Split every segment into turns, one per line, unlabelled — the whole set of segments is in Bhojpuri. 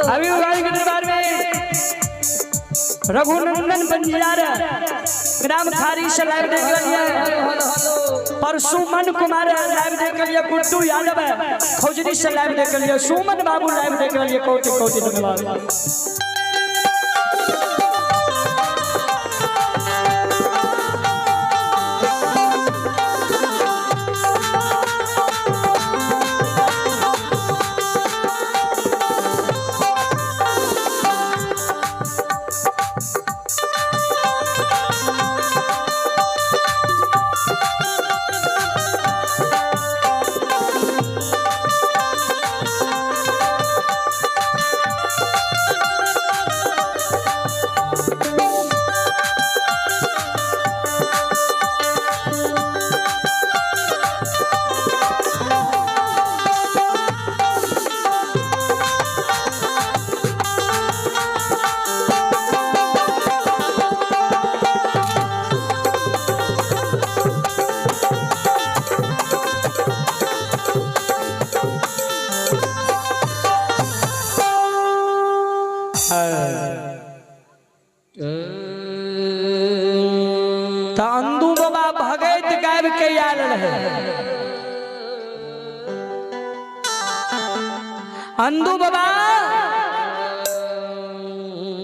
अभी भगवान के दरबार में रघुनंदन बंजारा ग्राम खारी से लाइव देख लिया, पर सुमन कुमार लाइव देख लिया, गुड्डू यादव खोजरी से लाइव देख लिया, सुमन बाबू लाइव देख लिया। कोटि कोटि धन्यवाद। अंदू बाबा भगत गायब के याद रहे, अंदू बाबा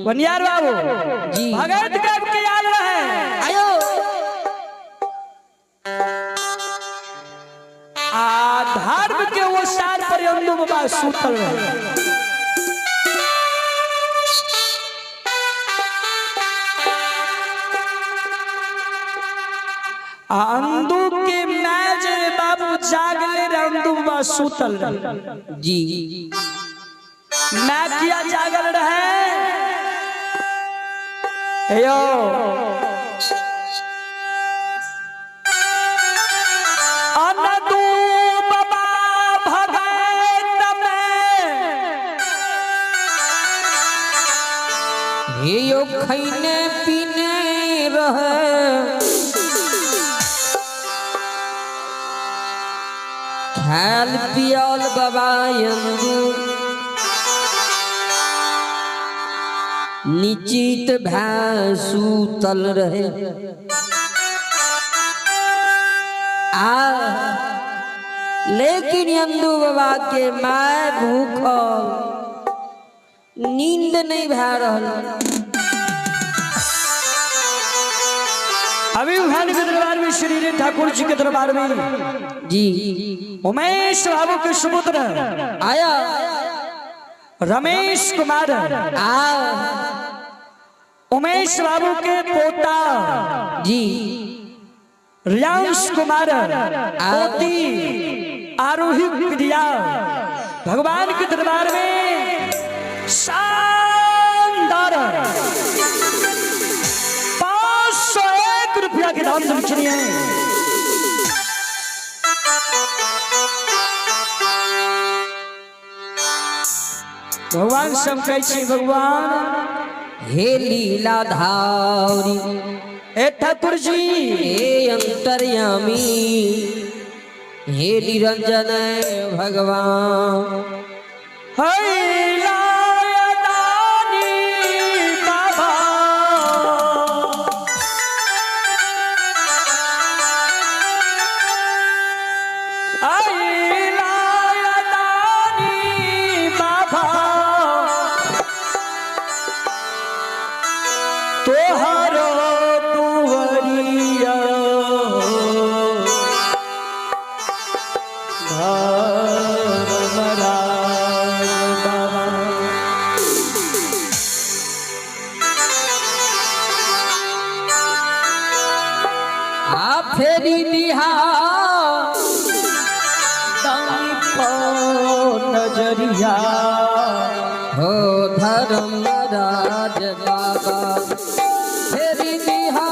बनियार बाबू जी भगत गायब के याद रहे। आयो धर्म के वो सार पर अंदू बाबा सुतल रहे। अंदू के मैच बाबू जागले अंदू बाबा सुतल रहे जी, मैं किया जागल रहे यो अंदू बाबा भगत में यो खैने पीने रहे, खाल पियल बाबा अंदू निश्चित भूतल रहे। लेकिन अंदू बाबा के माय भूखल, नींद नहीं भा रहा। अभी भगवान के दरबार में श्री ठाकुर जी के दरबार में जी उमेश बाबू के सुपुत्र आया रमेश कुमार, उमेश बाबू के पोता जी रियांश कुमार, पोती आरोही प्रिया भगवान के दरबार में शानदार 501 रुपया के दाम दक्षिणी है। भगवान सब कहे भगवान हे लीलाधारी हे ठाकुर जी हे अंतर्यामी हे निरंजन भगवान हे फेरी निहा नजरिया हो धर्मराज बाबा फेरी निहा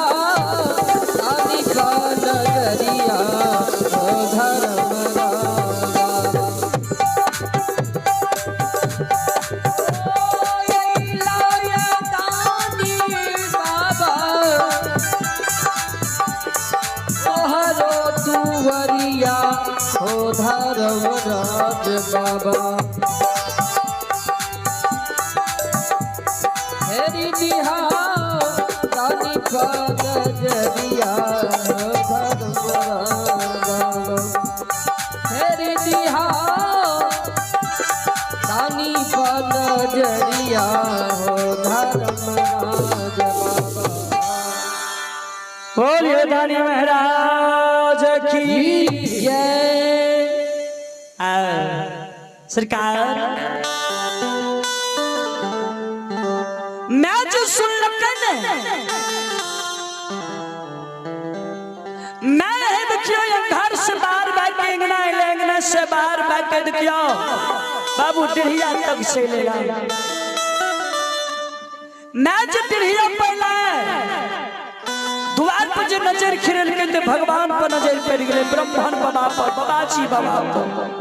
धर्मराज बाबा हेरी दिहा दानी पद जरिया हेरी दिहा दानी पद जरिया धर्मराज बाबा
बोलिए दानी महाराज की जय। सरकार मैं जो सुन लगन मैं देखियो घर से बाहर बैठ के अंगना से बाहर बैठ के देखियो बाबू डिढ़िया तक से लेला मैं जो डिढ़िया पहला द्वार पर जो नजर खिरल के ते भगवान पर नजर पड़ गए ब्रह्मण बाबा पर बाबाजी बाबा पर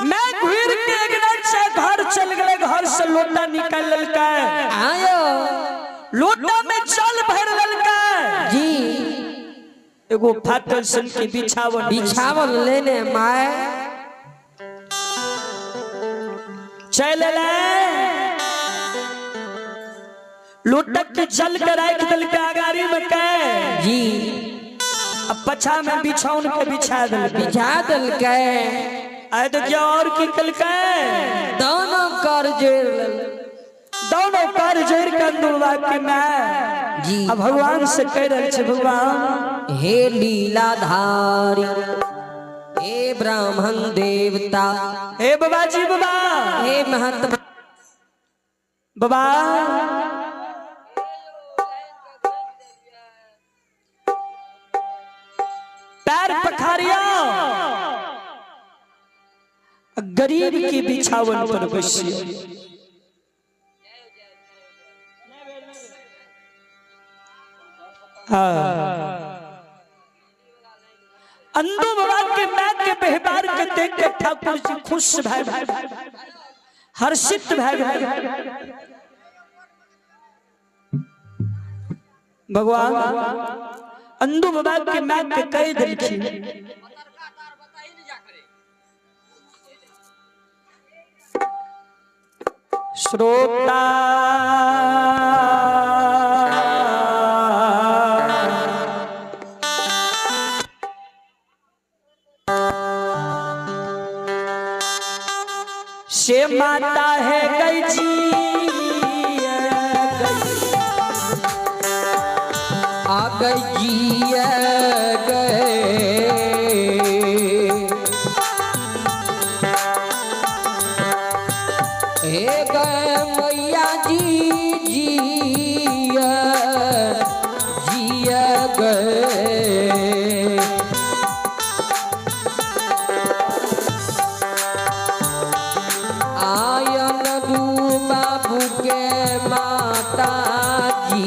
मैं घूर के एकनाथ से घर चल गए घर से लोटा निकाल ललका
आयो
लोटा में जल भर ललका
जी
एगो फाटल सन के बिछावन
लेने माए
चल ले लोटा के जल के राख दल के आगारी में के
जी
अब पछा में बिछाउन के बिछा दल
के
आए तो क्या और की कल के
दोनों
कर जोर के अंदुलवा के मैं
जी
अब भगवान से कह रहे छे भगवान
हे लीलाधारी हे ब्राह्मण देवता
हे बाबाजी बाबा
हे महत्व
बाबा पैर पखारिया गरीब की बिछावन पर बसियो अंधो बाबा के मैं के व्यवहार के देख के ठाकुर जी खुश भाई हर्षित भाई भगवान अंधो बाबा के मैं के कह देखी श्रोता से माता है गई जी
आ गई जी गए हे गए मैया जी जिया गए आयन दू बाबू के माता जी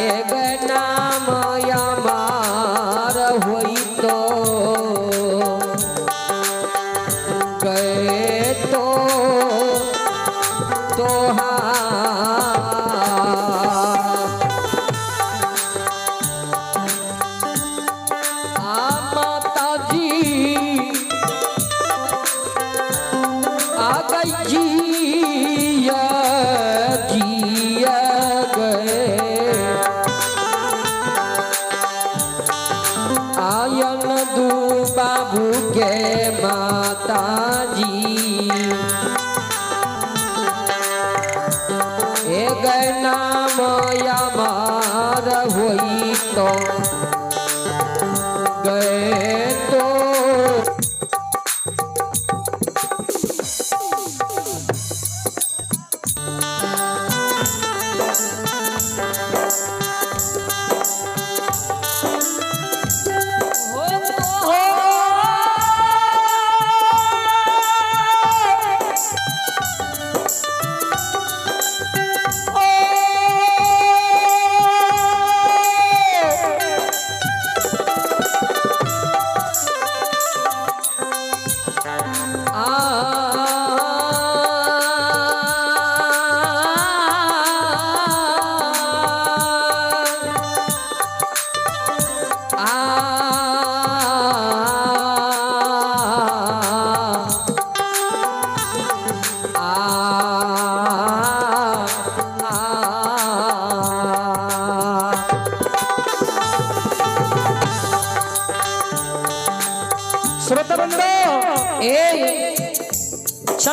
एक नाम यमार होई तो गए तो माता जी आ गई जिया गए आयन दू बाबू के माता जी एक नाम यमार होई तो गए तो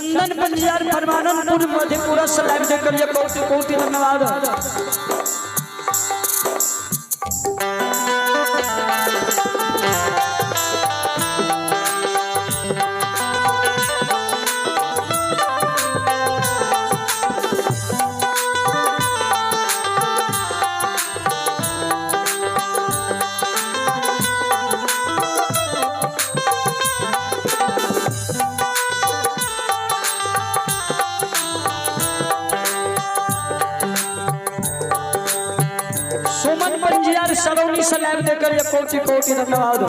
चंदन पंजार परमानंदपुर मधेपुरा से लाइव देख लिए कोटि कोटि धन्यवाद। सुमन पंजियार सलोनी से लाइव देकर ये कोटि कोटि धन्यवाद।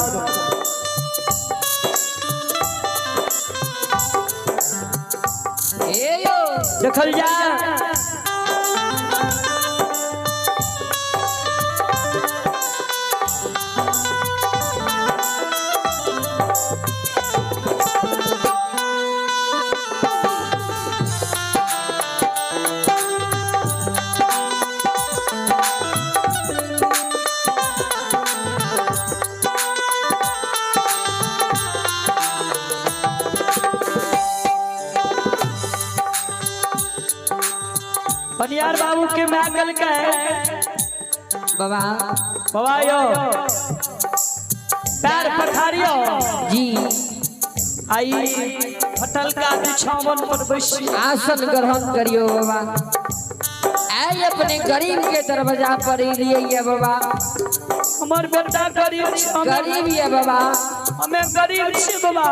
देखल जा पनियार बाबू के मैगल का
बाबा
बाबा यो पैर पखारियो
जी
आई फटल का बिछावन पर बैसी
आसन ग्रहण करियो बाबा। आई अपने गरीब के दरवाजा पर लिए ये बाबा।
हमार बेटा गरीब
गरीब ये बाबा,
हमें गरीब छी बाबा।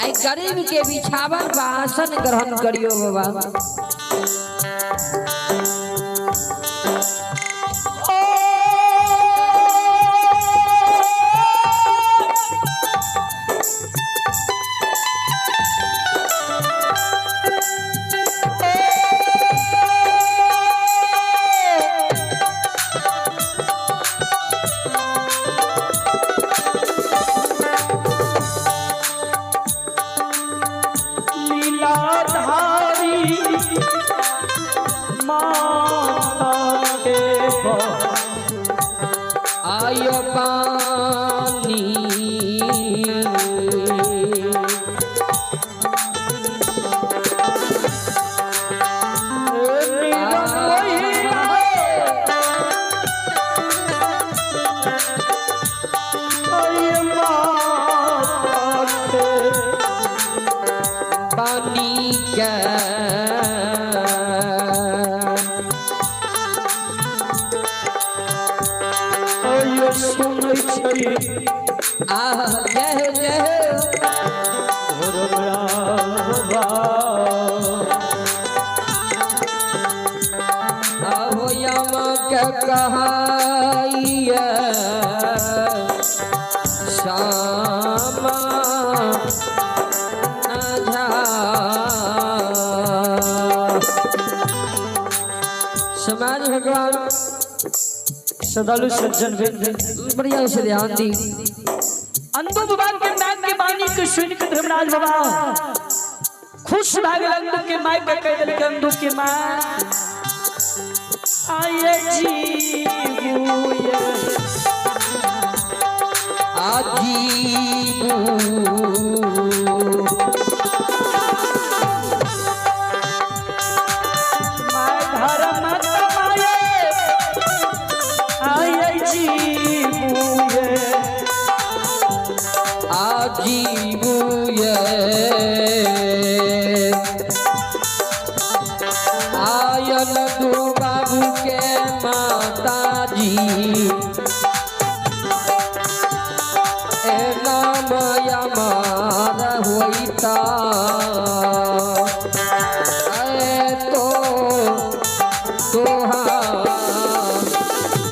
आई गरीब के बिछावन पर आसन ग्रहण करियो बाबा। आयो पानी पानी का जय जय यम के कहाइया श्यामा समाज भगवान
सदालु सज्जन
बढ़िया से ध्यान दी।
अंधु बाबा के नाम के बानी के सुन के धर्मराज बाबा खुश भाग अंधु के माई पे कह दिल के अंधु के मां आये जीवुया
आजीबू
माय धर्म कमाए आये जीवुया
आजीबुये आयन